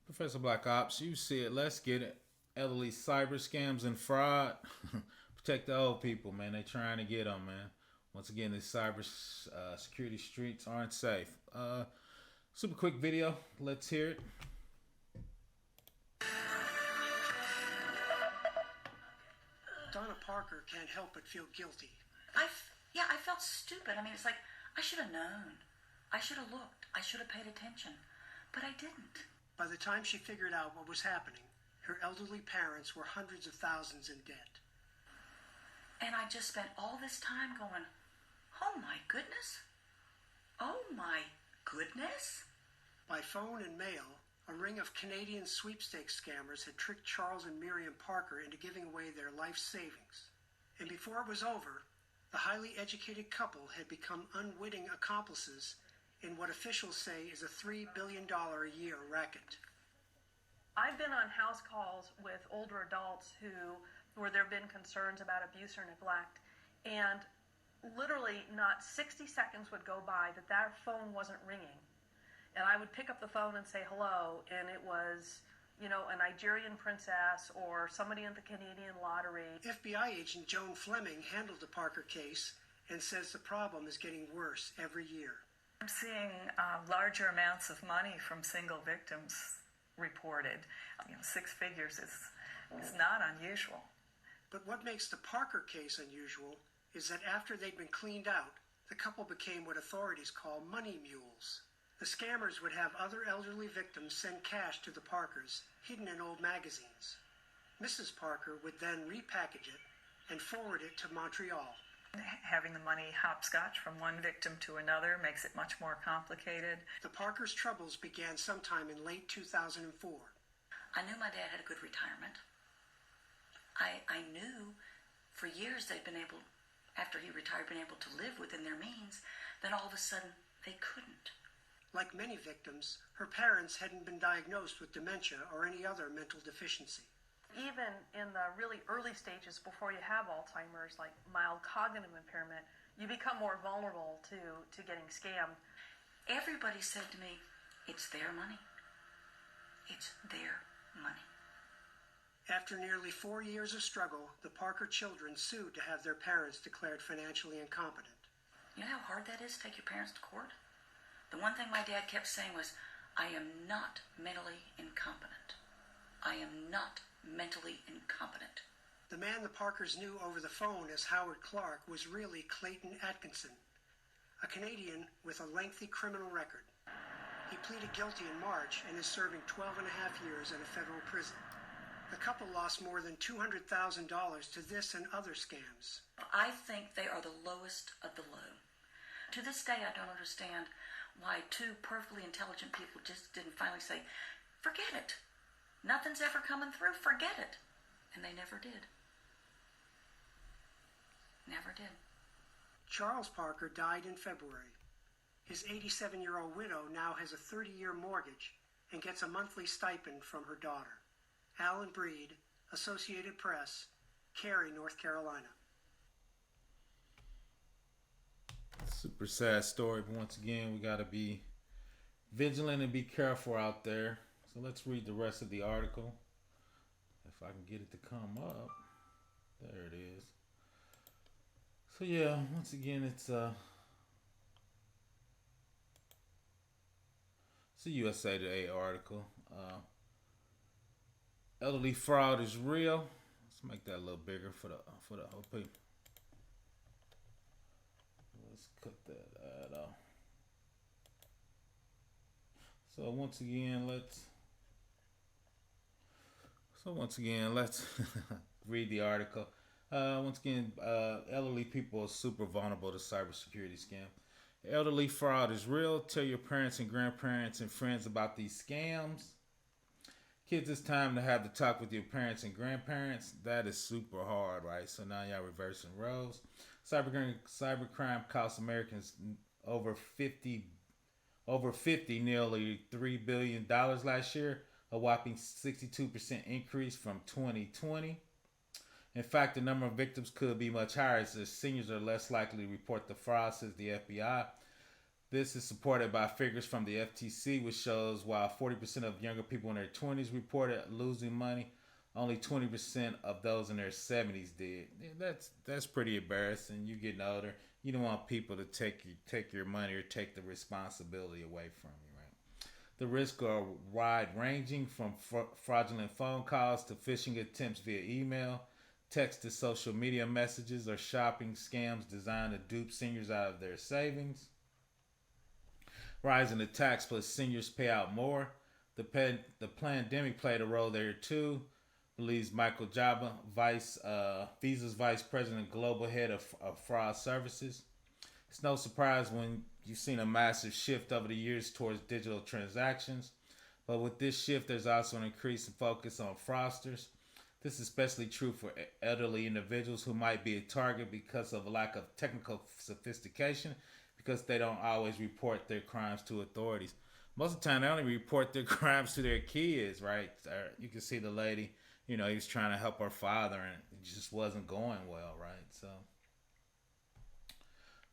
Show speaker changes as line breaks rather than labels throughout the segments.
Professor Black Ops, you see it. Let's get it. Elderly cyber scams and fraud. Protect the old people, man. They trying to get them, man. Once again, these cyber security streets aren't safe. Super quick video. Let's hear it.
Donna Parker can't help but feel guilty.
I felt stupid. I mean, it's like, I should have known. I should have looked. I should have paid attention. But I didn't.
By the time she figured out what was happening, her elderly parents were hundreds of thousands in debt.
And I just spent all this time going, oh my goodness. Oh my goodness.
By phone and mail, a ring of Canadian sweepstakes scammers had tricked Charles and Miriam Parker into giving away their life savings. And before it was over, the highly educated couple had become unwitting accomplices in what officials say is a $3 billion a year racket.
I've been on house calls with older adults where there have been concerns about abuse or neglect, and literally not 60 seconds would go by that their phone wasn't ringing. And I would pick up the phone and say hello, and it was, a Nigerian princess or somebody in the Canadian lottery.
FBI agent Joan Fleming handled the Parker case and says the problem is getting worse every year.
I'm seeing larger amounts of money from single victims reported. 6 figures is not unusual.
But what makes the Parker case unusual is that after they'd been cleaned out, the couple became what authorities call money mules. The scammers would have other elderly victims send cash to the Parkers, hidden in old magazines. Mrs. Parker would then repackage it and forward it to Montreal.
Having the money hopscotch from one victim to another makes it much more complicated.
The Parkers' troubles began sometime in late 2004.
I knew my dad had a good retirement. I knew for years they'd been able, after he retired, been able to live within their means. Then all of a sudden, they couldn't.
Like many victims, her parents hadn't been diagnosed with dementia or any other mental deficiency.
Even in the really early stages before you have Alzheimer's, like mild cognitive impairment, you become more vulnerable to getting scammed.
Everybody said to me, it's their money. It's their money.
After nearly 4 years of struggle, the Parker children sued to have their parents declared financially incompetent.
You know how hard that is to take your parents to court? The one thing my dad kept saying was, I am not mentally incompetent. I am not mentally incompetent.
The man the Parkers knew over the phone as Howard Clark was really Clayton Atkinson, a Canadian with a lengthy criminal record. He pleaded guilty in March and is serving 12 and a half years in a federal prison. The couple lost more than $200,000 to this and other scams.
I think they are the lowest of the low. To this day, I don't understand why two perfectly intelligent people just didn't finally say, forget it. Nothing's ever coming through. Forget it. And they never did. Never did.
Charles Parker died in February. His 87-year-old widow now has a 30-year mortgage and gets a monthly stipend from her daughter. Alan Breed, Associated Press, Cary, North Carolina.
Super sad story, but once again, we got to be vigilant and be careful out there. So let's read the rest of the article. If I can get it to come up. There it is. So yeah, once again, it's a USA Today article. Elderly fraud is real. Let's make that a little bigger for the whole people. Let's cut that out. So once again, let's read the article. Once again, elderly people are super vulnerable to cybersecurity scam. Elderly fraud is real. Tell your parents and grandparents and friends about these scams. Kids, it's time to have the talk with your parents and grandparents. That is super hard, right? So now y'all reversing roles. Cybercrime costs Americans over 50, nearly $3 billion last year, a whopping 62% increase from 2020. In fact, the number of victims could be much higher as seniors are less likely to report the fraud, says the FBI. This is supported by figures from the FTC, which shows while 40% of younger people in their 20s reported losing money, only 20% of those in their 70s did. Yeah, that's pretty embarrassing. You getting older, you don't want people to take your money or take the responsibility away from you, right? The risks are wide ranging from fraudulent phone calls to phishing attempts via email, text to social media messages, or shopping scams designed to dupe seniors out of their savings. Rising attacks plus seniors pay out more. The pandemic played a role there too, believes Michael Jaba, Visa's vice president, global head of fraud services. It's no surprise when you've seen a massive shift over the years towards digital transactions. But with this shift, there's also an increasing focus on fraudsters. This is especially true for elderly individuals who might be a target because of a lack of technical sophistication, because they don't always report their crimes to authorities. Most of the time, they only report their crimes to their kids, right? You can see the lady, he was trying to help her father, and it just wasn't going well, right? So,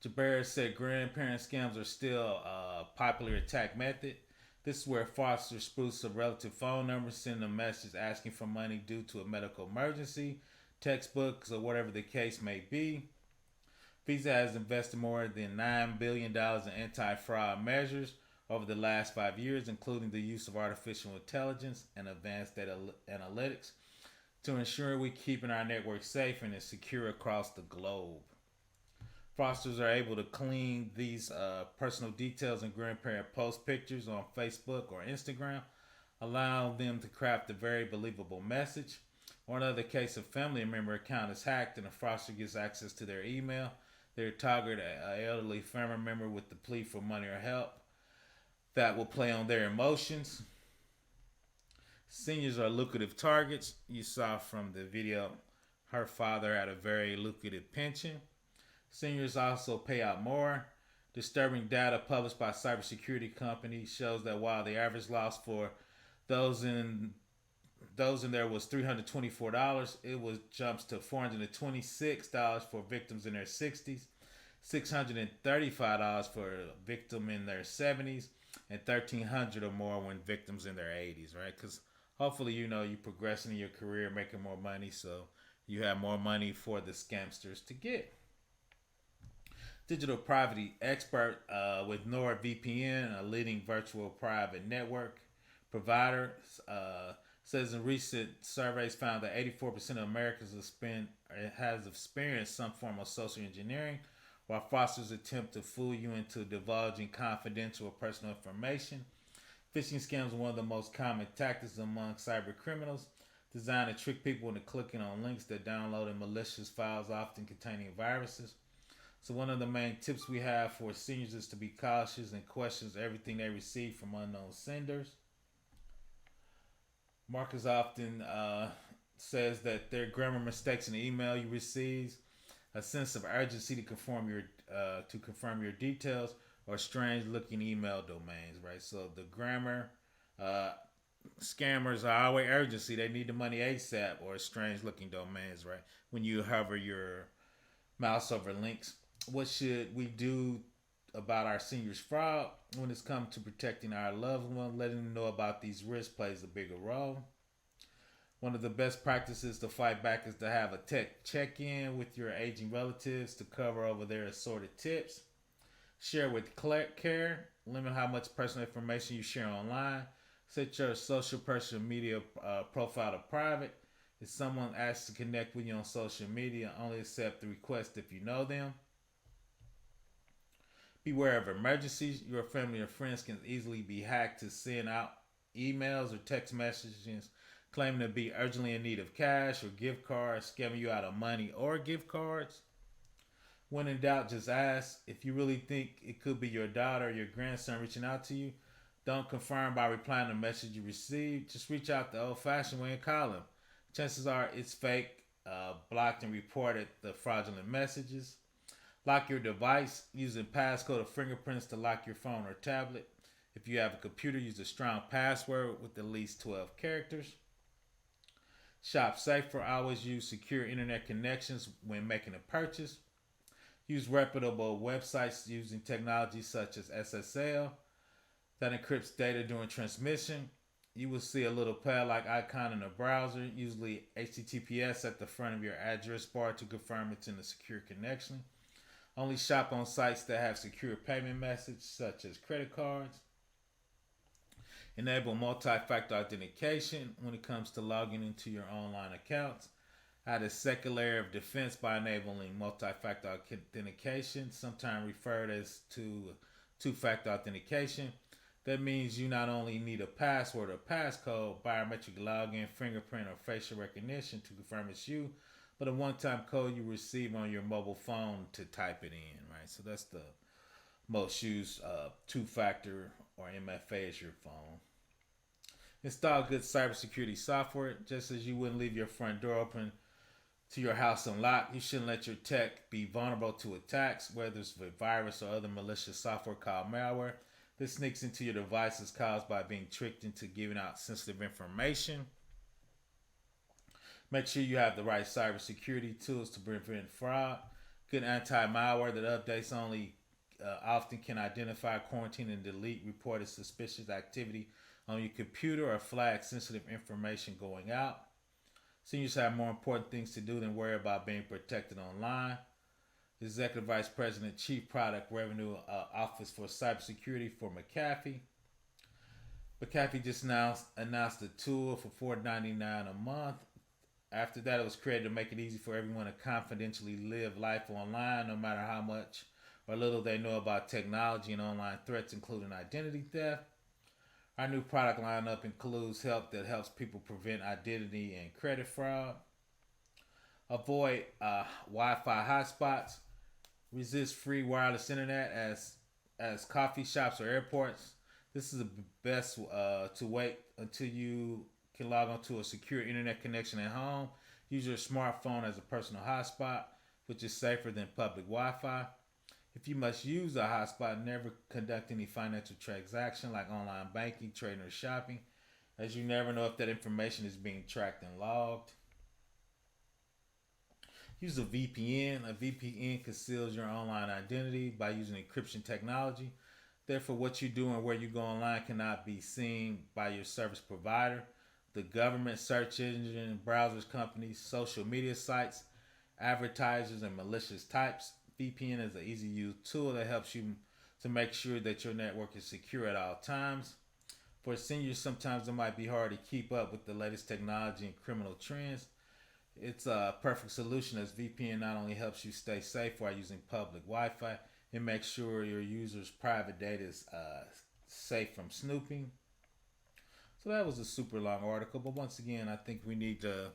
Jabari said grandparent scams are still a popular attack method. This is where fraudsters spoof a relative phone number, send a message asking for money due to a medical emergency, textbooks, or whatever the case may be. Visa has invested more than $9 billion in anti-fraud measures over the last 5 years, including the use of artificial intelligence and advanced data analytics to ensure we're keeping our network safe and secure across the globe. Fraudsters are able to clean these personal details and grandparent post pictures on Facebook or Instagram, allowing them to craft a very believable message. Or another case, a family member account is hacked and a fraudster gets access to their email. They target an elderly family member with the plea for money or help that will play on their emotions. Seniors are lucrative targets. You saw from the video, her father had a very lucrative pension. Seniors also pay out more. Disturbing data published by cybersecurity companies shows that while the average loss for those in there was $324, it was jumps to $426 for victims in their 60s, $635 for a victim in their 70s, and $1,300 or more when victims in their 80s, right? Because hopefully, you're progressing in your career, making more money, so you have more money for the scamsters to get. Digital privacy expert with NordVPN, a leading virtual private network provider, says in recent surveys found that 84% of Americans has experienced some form of social engineering, while fraudsters attempt to fool you into divulging confidential or personal information. Phishing scams are one of the most common tactics among cyber criminals, designed to trick people into clicking on links that download malicious files, often containing viruses. So one of the main tips we have for seniors is to be cautious and question everything they receive from unknown senders. Marcus often says that there are grammar mistakes in the email you receive, a sense of urgency to confirm your details, or strange-looking email domains, right? So the grammar scammers are always urgency; they need the money ASAP, or strange-looking domains, right? When you hover your mouse over links. What should we do about our seniors' fraud? When it's come to protecting our loved ones, letting them know about these risks plays a bigger role. One of the best practices to fight back is to have a tech check-in with your aging relatives to cover over their assorted tips. Share with care. Limit how much personal information you share online. Set your social media profile to private. If someone asks to connect with you on social media, only accept the request if you know them. Beware of emergencies. Your family or friends can easily be hacked to send out emails or text messages claiming to be urgently in need of cash or gift cards, scamming you out of money or gift cards. When in doubt, just ask. If you really think it could be your daughter or your grandson reaching out to you, don't confirm by replying to the message you received. Just reach out the old-fashioned way and call them. Chances are it's fake, blocked and reported the fraudulent messages. Lock your device using passcode or fingerprints to lock your phone or tablet. If you have a computer, use a strong password with at least 12 characters. Shop safer. Always use secure internet connections when making a purchase. Use reputable websites using technology such as SSL that encrypts data during transmission. You will see a little pad-like icon in the browser, usually HTTPS, at the front of your address bar to confirm it's in a secure connection. Only shop on sites that have secure payment methods such as credit cards. Enable multi-factor authentication when it comes to logging into your online accounts. Add a second layer of defense by enabling multi-factor authentication, sometimes referred as to two-factor authentication. That means you not only need a password or passcode, biometric login, fingerprint, or facial recognition to confirm it's you, but a one-time code you receive on your mobile phone to type it in, right? So that's the most used two-factor or MFA as your phone. Install good cybersecurity software. Just as you wouldn't leave your front door open to your house unlocked, you shouldn't let your tech be vulnerable to attacks, whether it's with virus or other malicious software called malware. This sneaks into your devices caused by being tricked into giving out sensitive information. Make sure you have the right cybersecurity tools to prevent fraud. Good anti-malware that updates only often can identify, quarantine, and delete reported suspicious activity on your computer or flag sensitive information going out. Seniors have more important things to do than worry about being protected online. Executive Vice President, Chief Product Revenue Office for Cybersecurity for McAfee. McAfee just announced a tool for $4.99 a month. After that, it was created to make it easy for everyone to confidentially live life online, no matter how much or little they know about technology and online threats, including identity theft. Our new product lineup includes help that helps people prevent identity and credit fraud, avoid Wi-Fi hotspots, resist free wireless internet as coffee shops or airports. This is the best to wait until you can log onto a secure internet connection at home. Use your smartphone as a personal hotspot, which is safer than public Wi-Fi. If you must use a hotspot, never conduct any financial transaction like online banking, trading, or shopping, as you never know if that information is being tracked and logged. Use a VPN. A VPN conceals your online identity by using encryption technology. Therefore, what you do and where you go online cannot be seen by your service provider, the government, search engine, browsers companies, social media sites, advertisers, and malicious types. VPN is an easy-use tool that helps you to make sure that your network is secure at all times. For seniors, sometimes it might be hard to keep up with the latest technology and criminal trends. It's a perfect solution, as VPN not only helps you stay safe while using public Wi-Fi, it makes sure your users' private data is safe from snooping. So that was a super long article, but once again, I think we need to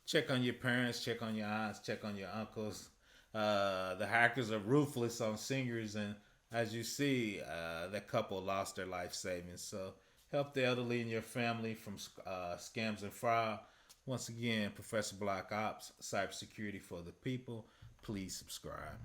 check on your parents, check on your aunts, check on your uncles. The hackers are ruthless on seniors, and as you see, that couple lost their life savings. So help the elderly in your family from scams and fraud. Once again, Professor Black Ops, Cybersecurity for the People. Please subscribe.